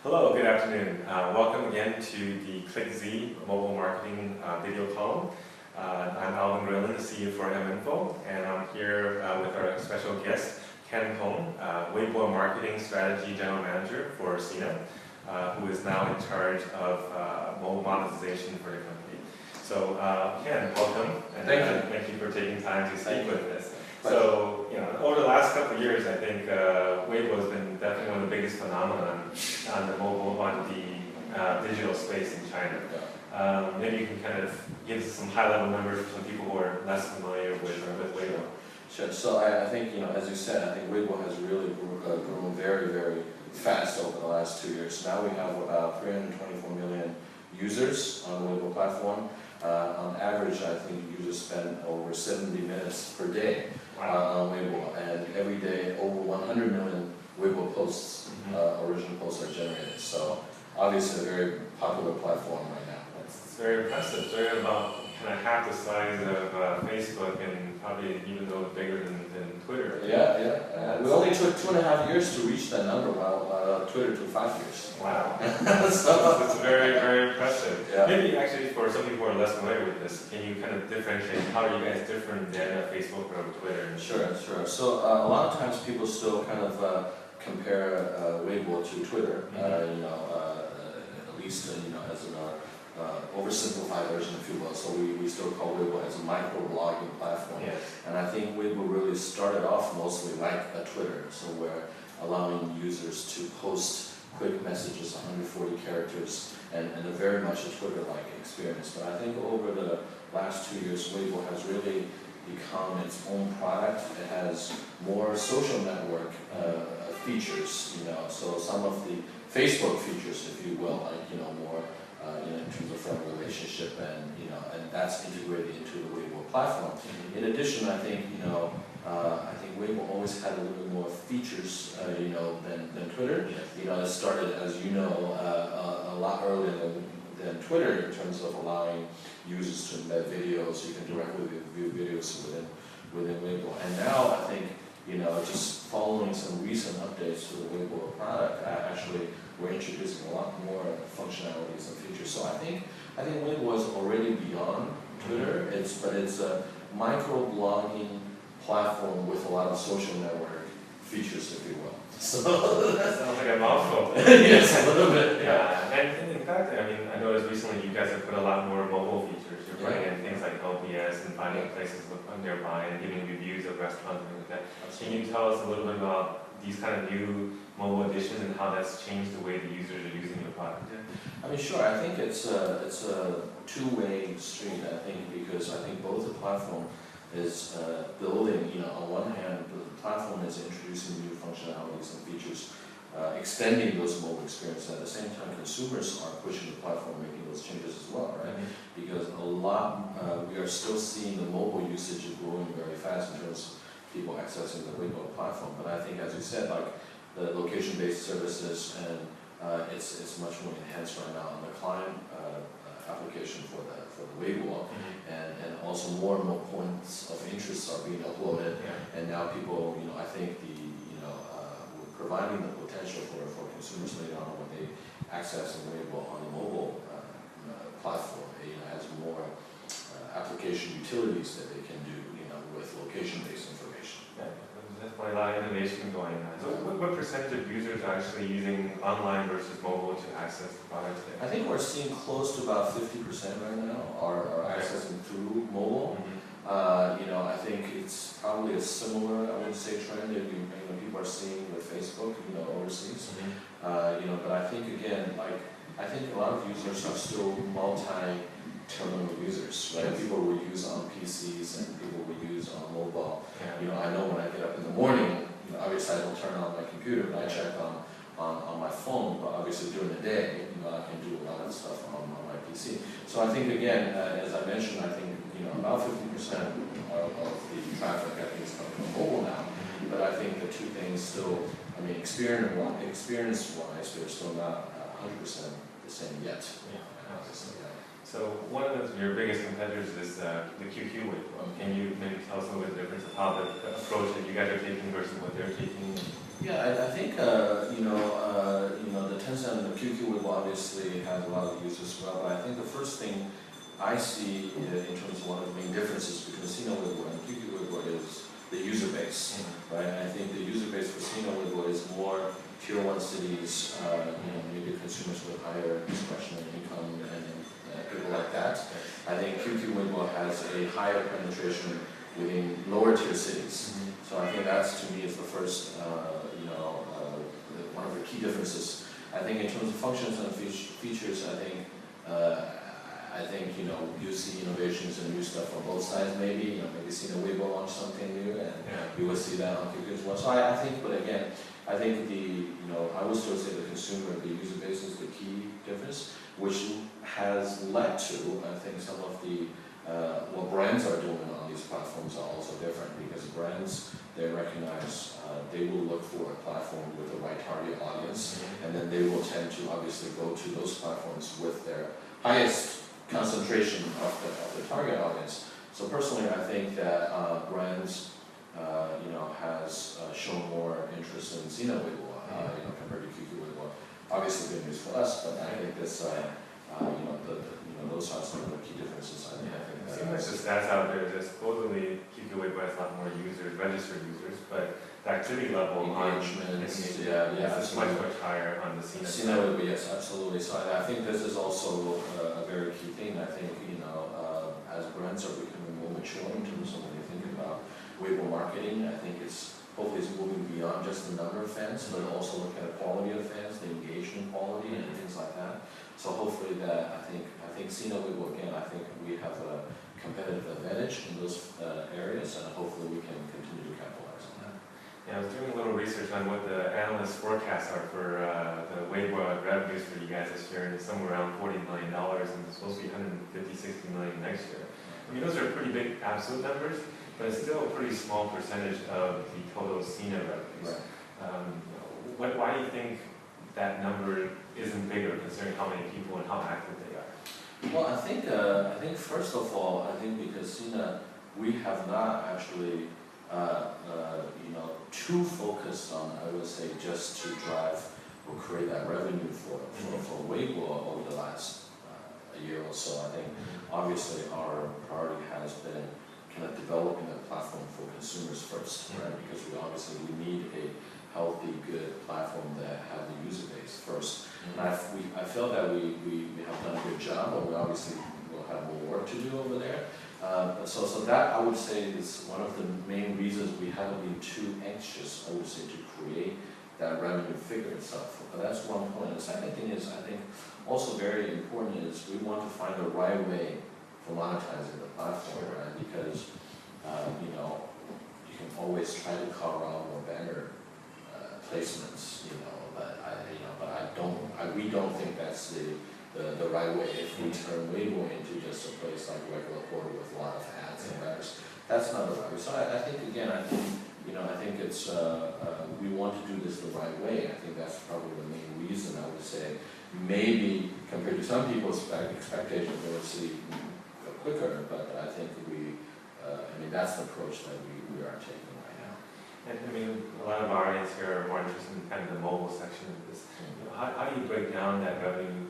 Hello, good afternoon. Welcome again to the ClickZ mobile marketing video column. I'm Alvin Grillen, the CEO for MInfo, and I'm here with our special guest, Ken Hong, Weibo Marketing Strategy General Manager for Sina, who is now in charge of mobile monetization for the company. So, Ken, welcome, and thank you for taking time to speak with us. So, over the last couple of years, I think Weibo has been definitely one of the biggest phenomenon on the digital space in China. Maybe you can kind of give us some high-level numbers for some people who are less familiar with Weibo. Sure. So I think, as you said, I think Weibo has really grown very, very fast over the last 2 years. Now we have about 324 million users on the Weibo platform. On average, I think users spend over 70 minutes per day on Weibo, and every day over 100 million Weibo posts, original posts are generated. So obviously a very popular platform right now. It's very impressive. It's very about kind of half the size of Facebook, and probably even though bigger than Twitter. Yeah. We only took 2.5 years to reach that number, while Twitter took 5 years. Wow. That's very, very impressive. Yeah. Maybe actually for some people who are less familiar with this, can you kind of differentiate how are you guys different than Facebook or Twitter? Sure. So a lot of times people still kind of compare Weibo to Twitter, at least as an oversimplified version, if you will. So we still call Weibo as a micro-blogging platform. Yes. And I think Weibo really started off mostly like a Twitter, so we're allowing users to post quick messages, 140 characters, and a very much a Twitter-like experience. But I think over the last 2 years, Weibo has really become its own product. It has more social network features, so some of the Facebook features, if you will, like, more in terms of friend relationship, and that's integrated into the Weibo platform. In addition, I think Weibo always had a little bit more features, than Twitter. It started, as a lot earlier than Twitter in terms of allowing users to embed videos. You can directly view videos within Weibo. And now I think, just following some recent updates to the Weibo product, actually we're introducing a lot more functionalities and features. So I think Weibo is already beyond Twitter. It's a micro-blogging platform with a lot of social network features, if you will. So that sounds like a mouthful. Yes, a little bit. Yeah, and in fact, I noticed recently you guys have put a lot more mobile features. You're putting in things like LBS and finding places nearby and giving reviews of restaurants and things like that. Can you tell us a little bit about these kind of new mobile additions and how that's changed the way the users are using your product? Sure. I think it's a two-way street. I think because I think both the platform is building. On one hand, the platform is introducing new functionalities and features, extending those mobile experiences. At the same time, consumers are pushing the platform, making those changes as well, right? Because we are still seeing the mobile usage growing very fast in terms of people accessing the Weibo platform. But I think, as you said, like the location-based services, and it's much more enhanced right now on the client application for the Weibo, and also more and more points of interest are being uploaded, and now people, I think we're providing the potential for consumers later on when they access the Weibo on the mobile platform. It has more application utilities that they can do, with location-based information. Yeah, there's definitely a lot of innovation going on. So what percentage of users are actually using online versus mobile to access the product today? I think we're seeing close to about 50% right now are accessing through mobile. I think it's probably a similar, I would say, trend that people are seeing with Facebook, overseas. But I think again, I think a lot of users are still multi-terminal users, right? People will use on PCs and people will use on mobile. I know when I get up in the morning, obviously I don't turn on my computer, but I check on my phone. But obviously during the day, I can do a lot of stuff on my PC. So I think again, as I mentioned, I think about 50% of the traffic I think is coming from mobile now. But I think the two things still, experience-wise, they're still not 100% the same yet. So one of your biggest competitors is the QQ Weibo. Can you maybe tell us a little bit the difference of how the approach that you guys are taking versus what they're taking? Yeah, I think the Tencent and the obviously has a lot of use as well, but I think the first thing I see in terms of one of the main differences between Sina Weibo and QQ Weibo is the user base, right? I think the user base for Sina Weibo is more tier 1 cities, maybe consumers with higher discretionary income and people like that. I think QQ Weibo has a higher penetration within lower tier cities. So I think that's, to me, is the first, one of the key differences. I think in terms of functions and features, I think you see innovations and new stuff on both sides. Maybe Sina Weibo launch something new, and you will see that on QQ as well. So I think, but again, I think I would still say the consumer, the user base is the key difference, which has led to, I think, some of the what brands are doing on these platforms are also different, because brands, they recognize they will look for a platform with the right target audience, and then they will tend to obviously go to those platforms with their highest concentration of the target audience. So personally, I think that brands has shown more interest in Sina Weibo compared to QQ Weibo. Obviously good news for us, but I think this those are some of the key differences. I think it seems like the stats out there that supposedly QQ Weibo has a lot more users, registered users, but the activity level engagement is much higher on the Sina Weibo. Yes, absolutely. So I think this is also a very key thing. I think as brands are becoming more mature in terms of when you think about Weibo marketing, I think hopefully it's moving beyond just the number of fans, but also look at the quality of fans, the engagement quality, and things like that. So hopefully that, I think Sina Weibo, again, I think we have a competitive advantage in those areas, and hopefully we can continue to capitalize on that. Yeah, I was doing a little research on what the analyst forecasts are for the Weibo revenues for you guys this year, and it's somewhere around $40 million, and it's supposed to be 150-60 million next year. I mean, those are pretty big absolute numbers, but it's still a pretty small percentage of the total Sina revenues. Right. Why do you think that number isn't bigger, considering how many people and how active they are? Well, I think first of all, I think because Sina, we have not actually too focused on, I would say, just to drive or create that revenue for Weibo over the last a year or so. I think obviously our priority has been kind of developing a platform for consumers first, right? Because we need a healthy, good platform that have the user base first. And I feel that we have done a good job, but we obviously will have more work to do over there. So that, I would say, is one of the main reasons we haven't been too anxious, I would say, to create that revenue figure itself. But that's one point. The second thing is, I think, also very important is we want to find the right way for monetizing the platform, right? Because, you can always try to carve out more banner placements, but we don't think that's the right way. If we turn Weibo into just a place like regular portal with a lot of ads and banners, that's not the right way. So I think it's we want to do this the right way. I think that's probably the main reason. I would say maybe compared to some people's expectations, they would see quicker, but I think that's the approach that we are taking right now. And a lot of our audience here are more interested in kind of the mobile section of this. How do you break down that revenue